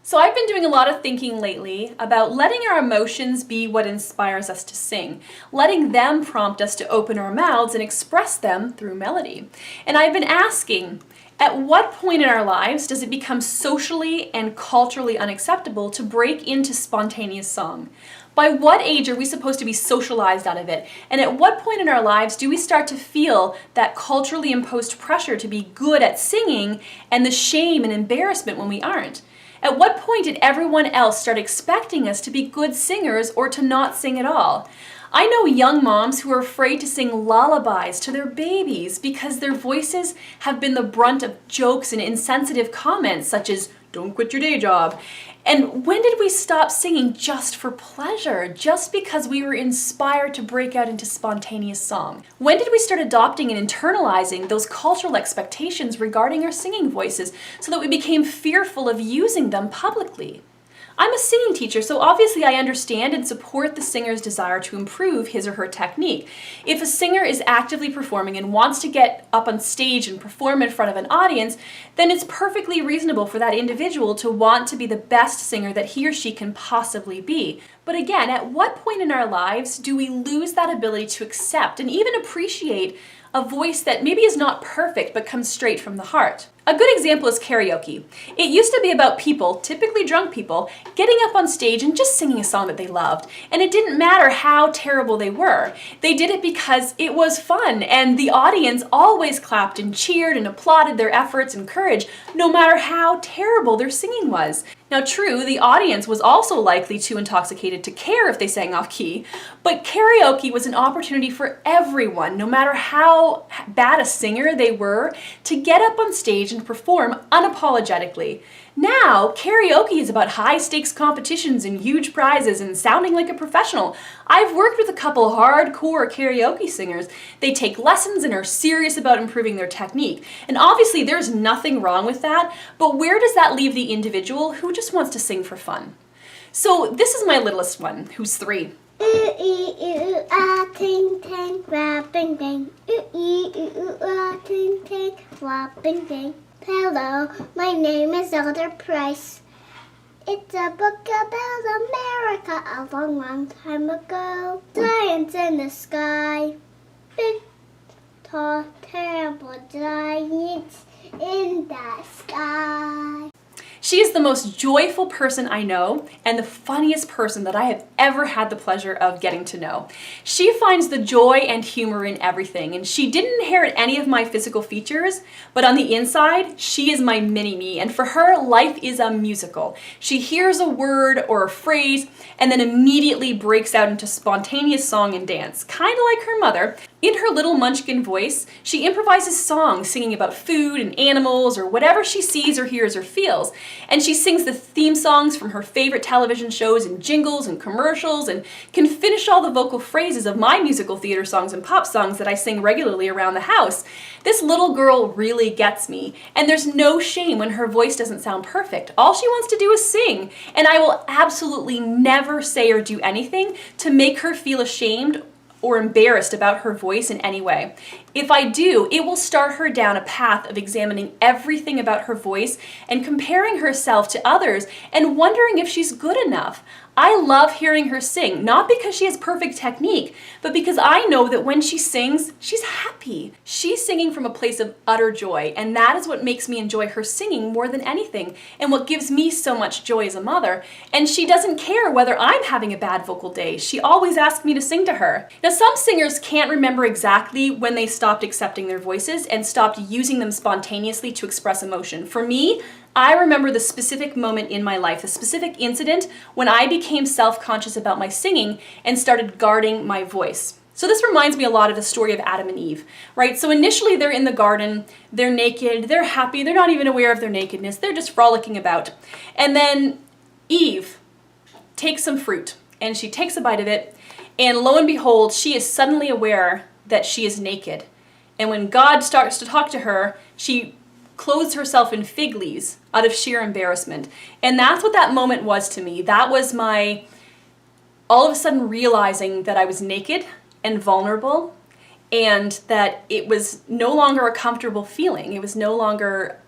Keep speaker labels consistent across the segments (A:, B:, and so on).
A: So I've been doing a lot of thinking lately about letting our emotions be what inspires us to sing, letting them prompt us to open our mouths and express them through melody. And I've been asking, at what point in our lives does it become socially and culturally unacceptable to break into spontaneous song? By what age are we supposed to be socialized out of it? And at what point in our lives do we start to feel that culturally imposed pressure to be good at singing and the shame and embarrassment when we aren't? At what point did everyone else start expecting us to be good singers or to not sing at all? I know young moms who are afraid to sing lullabies to their babies because their voices have been the brunt of jokes and insensitive comments such as, "Don't quit your day job." And when did we stop singing just for pleasure, just because we were inspired to break out into spontaneous song? When did we start adopting and internalizing those cultural expectations regarding our singing voices so that we became fearful of using them publicly? I'm a singing teacher, so obviously I understand and support the singer's desire to improve his or her technique. If a singer is actively performing and wants to get up on stage and perform in front of an audience, then it's perfectly reasonable for that individual to want to be the best singer that he or she can possibly be. But again, at what point in our lives do we lose that ability to accept and even appreciate a voice that maybe is not perfect but comes straight from the heart? A good example is karaoke. It used to be about people, typically drunk people, getting up on stage and just singing a song that they loved. And it didn't matter how terrible they were. They did it because it was fun, and the audience always clapped and cheered and applauded their efforts and courage, no matter how terrible their singing was. Now true, the audience was also likely too intoxicated to care if they sang off key, but karaoke was an opportunity for everyone, no matter how bad a singer they were, to get up on stage and perform unapologetically. Now, karaoke is about high-stakes competitions and huge prizes and sounding like a professional. I've worked with a couple hardcore karaoke singers. They take lessons and are serious about improving their technique. And obviously there's nothing wrong with that, but where does that leave the individual who just wants to sing for fun? So this is my littlest one, who's 3.
B: Ting ting, rapping ding. Ting ting, rapping ding. Hello, my name is Elder Price. It's a book about America a long, long time ago. Giants in the sky, big, tall, terrible giants in the sky.
A: She is the most joyful person I know and the funniest person that I have ever had the pleasure of getting to know. She finds the joy and humor in everything, and she didn't inherit any of my physical features, but on the inside, she is my mini-me, and for her, life is a musical. She hears a word or a phrase and then immediately breaks out into spontaneous song and dance, kind of like her mother. In her little munchkin voice, she improvises songs singing about food and animals or whatever she sees or hears or feels. And she sings the theme songs from her favorite television shows and jingles and commercials and can finish all the vocal phrases of my musical theater songs and pop songs that I sing regularly around the house. This little girl really gets me, and there's no shame when her voice doesn't sound perfect. All she wants to do is sing, and I will absolutely never say or do anything to make her feel ashamed or embarrassed about her voice in any way. If I do, it will start her down a path of examining everything about her voice and comparing herself to others and wondering if she's good enough. I love hearing her sing, not because she has perfect technique, but because I know that when she sings, she's happy. She's singing from a place of utter joy, and that is what makes me enjoy her singing more than anything, and what gives me so much joy as a mother. And she doesn't care whether I'm having a bad vocal day. She always asks me to sing to her. Now, some singers can't remember exactly when they stopped accepting their voices and stopped using them spontaneously to express emotion. For me, I remember the specific moment in my life, the specific incident when I became self-conscious about my singing and started guarding my voice. So this reminds me a lot of the story of Adam and Eve, right? So initially they're in the garden, they're naked, they're happy, they're not even aware of their nakedness, they're just frolicking about. And then Eve takes some fruit and she takes a bite of it, and lo and behold, she is suddenly aware that she is naked. And when God starts to talk to her, she clothes herself in fig leaves out of sheer embarrassment. And that's what that moment was to me. That was my all of a sudden realizing that I was naked and vulnerable, and that it was no longer a comfortable feeling. It was no longer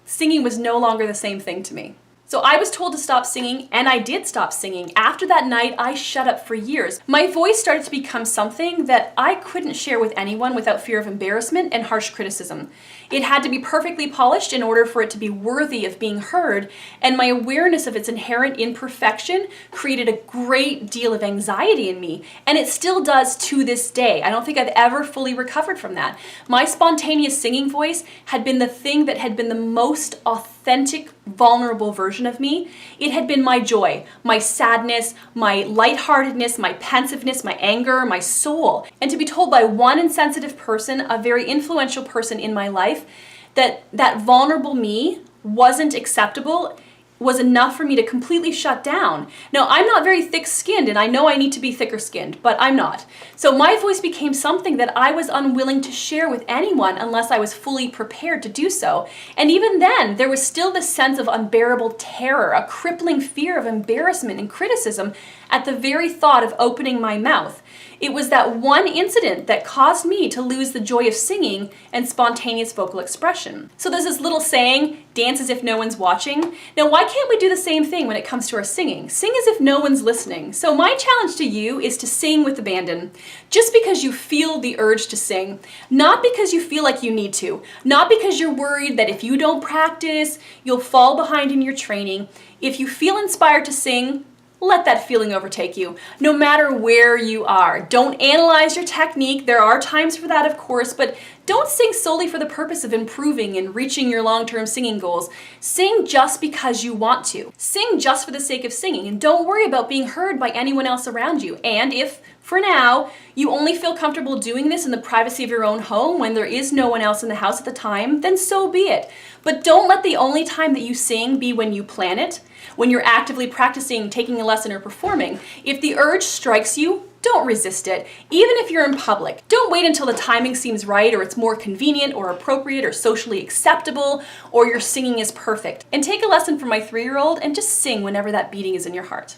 A: singing was no longer the same thing to me. So I was told to stop singing, and I did stop singing. After that night, I shut up for years. My voice started to become something that I couldn't share with anyone without fear of embarrassment and harsh criticism. It had to be perfectly polished in order for it to be worthy of being heard, and my awareness of its inherent imperfection created a great deal of anxiety in me, and it still does to this day. I don't think I've ever fully recovered from that. My spontaneous singing voice had been the thing that had been the most authentic, vulnerable version of me. It had been my joy, my sadness, my lightheartedness, my pensiveness, my anger, my soul. And to be told by one insensitive person, a very influential person in my life, that that vulnerable me wasn't acceptable was enough for me to completely shut down. Now, I'm not very thick-skinned, and I know I need to be thicker-skinned, but I'm not. So my voice became something that I was unwilling to share with anyone unless I was fully prepared to do so. And even then, there was still this sense of unbearable terror, a crippling fear of embarrassment and criticism at the very thought of opening my mouth. It was that one incident that caused me to lose the joy of singing and spontaneous vocal expression. So there's this little saying, dance as if no one's watching. Now, why can't we do the same thing when it comes to our singing? Sing as if no one's listening. So my challenge to you is to sing with abandon. Just because you feel the urge to sing, not because you feel like you need to, not because you're worried that if you don't practice, you'll fall behind in your training. If you feel inspired to sing, let that feeling overtake you, no matter where you are. Don't analyze your technique. There are times for that, of course, but don't sing solely for the purpose of improving and reaching your long-term singing goals. Sing just because you want to. Sing just for the sake of singing, and don't worry about being heard by anyone else around you. And if, for now, you only feel comfortable doing this in the privacy of your own home when there is no one else in the house at the time, then so be it. But don't let the only time that you sing be when you plan it, when you're actively practicing, taking a lesson, or performing. If the urge strikes you, don't resist it, even if you're in public. Don't wait until the timing seems right, or it's more convenient or appropriate or socially acceptable, or your singing is perfect. And take a lesson from my 3-year-old and just sing whenever that beating is in your heart.